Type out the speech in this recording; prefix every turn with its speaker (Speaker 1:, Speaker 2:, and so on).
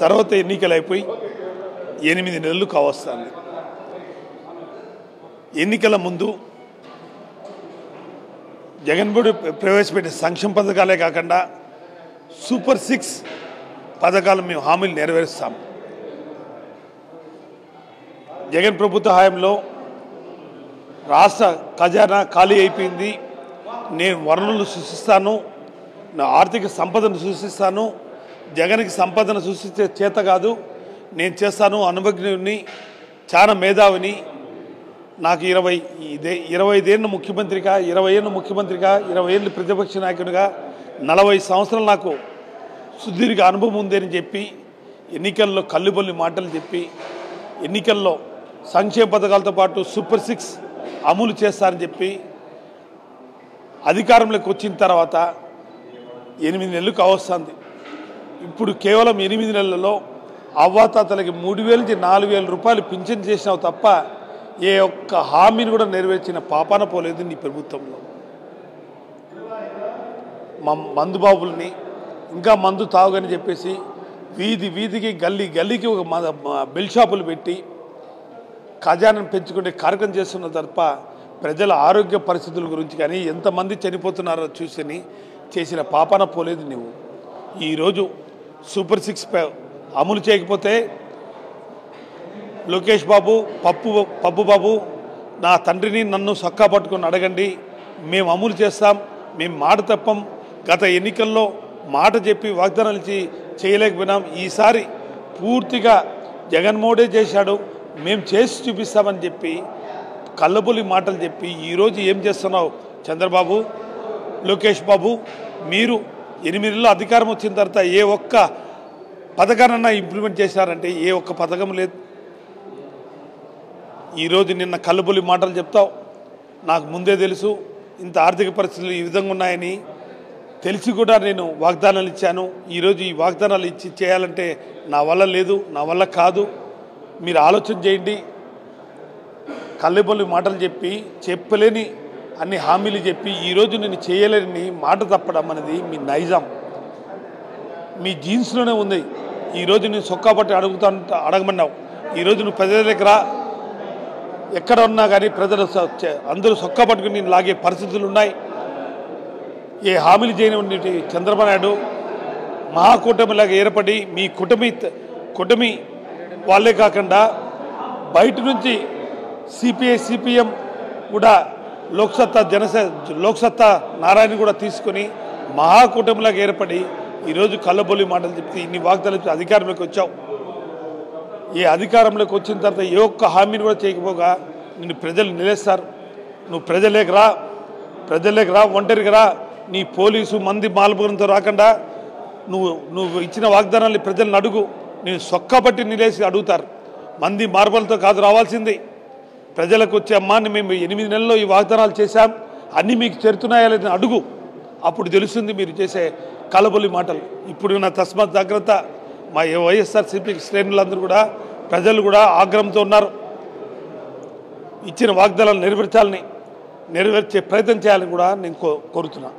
Speaker 1: తర్వాత ఎన్నికలు అయిపోయి 8 నెలలు కావస్తుంది. ఎన్నికల ముందు జగన్మోహన్ ప్రవేశపెట్టిన సంక్షేమ పథకాలే కాకుండా సూపర్ 6 పథకాలు మేము హామీలు నెరవేరుస్తాం. జగన్ ప్రభుత్వ హయాంలో రాష్ట్ర ఖజానా ఖాళీ అయిపోయింది. నేను వనరులు సృష్టిస్తాను, నా ఆర్థిక సంపదను సృష్టిస్తాను, జగన్కి సంపదను సృష్టించే చేత కాదు, నేను చేస్తాను, అనుభజ్ఞుని, చాలా మేధావిని, నాకు 25 ఏళ్ళు ముఖ్యమంత్రిగా, 20 ఏళ్ళు ముఖ్యమంత్రిగా, 20 ఏళ్ళు ప్రతిపక్ష నాయకుడిగా, 40 సంవత్సరాలు నాకు సుదీర్ఘ అనుభవం ఉందని చెప్పి ఎన్నికల్లో కల్లుబొల్లి మాటలు చెప్పి ఎన్నికల్లో సంక్షేమ పథకాలతో పాటు సూపర్ 6 అమలు చేస్తారని చెప్పి అధికారంలోకి వచ్చిన తర్వాత 8 నెలలు కావస్తుంది. ఇప్పుడు కేవలం 8 నెలలలో అవ్వాతాతలకి 3,000 నుంచి 4,000 రూపాయలు పింఛన్ చేసినావు తప్ప ఏ ఒక్క హామీని కూడా నెరవేర్చిన పాపాన పోలేదు నీ ప్రభుత్వంలో. మందుబాబుల్ని ఇంకా మందు తాగుని చెప్పేసి వీధికి గల్లీకి ఒక బెల్ షాపులు పెట్టి ఖజానాను పెంచుకునే కార్యక్రమం చేస్తున్న తప్ప ప్రజల ఆరోగ్య పరిస్థితుల గురించి కానీ ఎంతమంది చనిపోతున్నారో చూసి చేసిన పాపాన పోలేదు నువ్వు. ఈరోజు సూపర్ 6 అమలు చేయకపోతే లోకేష్ బాబు, పప్పు బాబు, నా తండ్రిని నన్ను సొక్కా పట్టుకొని అడగండి, మేము అమలు చేస్తాం, మేము మాట తప్పం. గత ఎన్నికల్లో మాట చెప్పి వాగ్దానాలు ఇచ్చి చేయలేకపోయినాం. ఈసారి పూర్తిగా జగన్మోహనే చేశాడు, మేము చేసి చూపిస్తామని చెప్పి కళ్ళబొల్లి మాటలు చెప్పి ఈరోజు ఏం చేస్తున్నావు చంద్రబాబు, లోకేష్ బాబు? మీరు 8 నెలల్లో అధికారం వచ్చిన తర్వాత ఏ ఒక్క పథకానన్నా ఇంప్లిమెంట్ చేశారంటే ఏ ఒక్క పథకం లేదు. ఈరోజు నిన్న కళ్ళబొల్లి మాటలు చెప్తావు. నాకు ముందే తెలుసు ఇంత ఆర్థిక పరిస్థితులు ఈ విధంగా ఉన్నాయని తెలిసి కూడా నేను వాగ్దానాలు ఇచ్చాను. ఈరోజు ఈ వాగ్దానాలు ఇచ్చి చేయాలంటే నా వల్ల లేదు, నా వల్ల కాదు, మీరు ఆలోచన చేయండి. కళ్ళబొల్లి మాటలు చెప్పి చెప్పలేని అన్ని హామీలు చెప్పి ఈరోజు నేను చేయలేని మాట తప్పడం అనేది మీ నైజం, మీ జీన్స్లోనే ఉంది. ఈరోజు నేను సొక్కా పట్టి అడగమన్నావు. ఈరోజు నువ్వు ప్రజల దగ్గర ఎక్కడ ఉన్నా కానీ ప్రజలు అందరూ సొక్కా పట్టుకుని నేను లాగే పరిస్థితులు ఉన్నాయి. ఏ హామీలు చేయని చంద్రబాబు నాయుడు మహాకూటమిలాగా ఏర్పడి మీ కూటమి వాళ్ళే కాకుండా బయట నుంచి సిపిఐ సిపిఎం కూడా లోక్సత్తా నారాయణ కూడా తీసుకొని మహాకూటమిలాగా ఏర్పడి ఈరోజు కళ్ళబొల్లి మాటలు చెప్తే ఇన్ని వాగ్దానాలు చెప్తే అధికారంలోకి వచ్చావు. ఏ అధికారంలోకి వచ్చిన తర్వాత ఏ ఒక్క హామీని కూడా చేయకపోగా నిన్ను ప్రజలు నిలేస్తారు. నువ్వు ప్రజలేకి రా, ఒంటరికి రా. నీ పోలీసు మంది మాల్పురంతో రాకుండా నువ్వు ఇచ్చిన వాగ్దానాన్ని ప్రజలను అడుగు. నేను సొక్కబట్టి నిలేసి అడుగుతారు. మంది మార్బలతో కాదు రావాల్సింది. ప్రజలకు వచ్చే అమ్మాన్ని మేము 8 నెలల్లో ఈ వాగ్దానాలు చేశాం, అన్నీ మీకు చేరుతున్నాయా లేదని అడుగు. అప్పుడు తెలుస్తుంది మీరు చేసే కలబొల్లి మాటలు. ఇప్పుడు నా తస్మాత్ జాగ్రత్త. మా వైఎస్ఆర్సీపీ శ్రేణులందరూ కూడా ప్రజలు కూడా ఆగ్రహంతో ఉన్నారు. ఇచ్చిన వాగ్దానాలు నెరవేర్చే ప్రయత్నం చేయాలని కూడా నేను కోరుతున్నాను.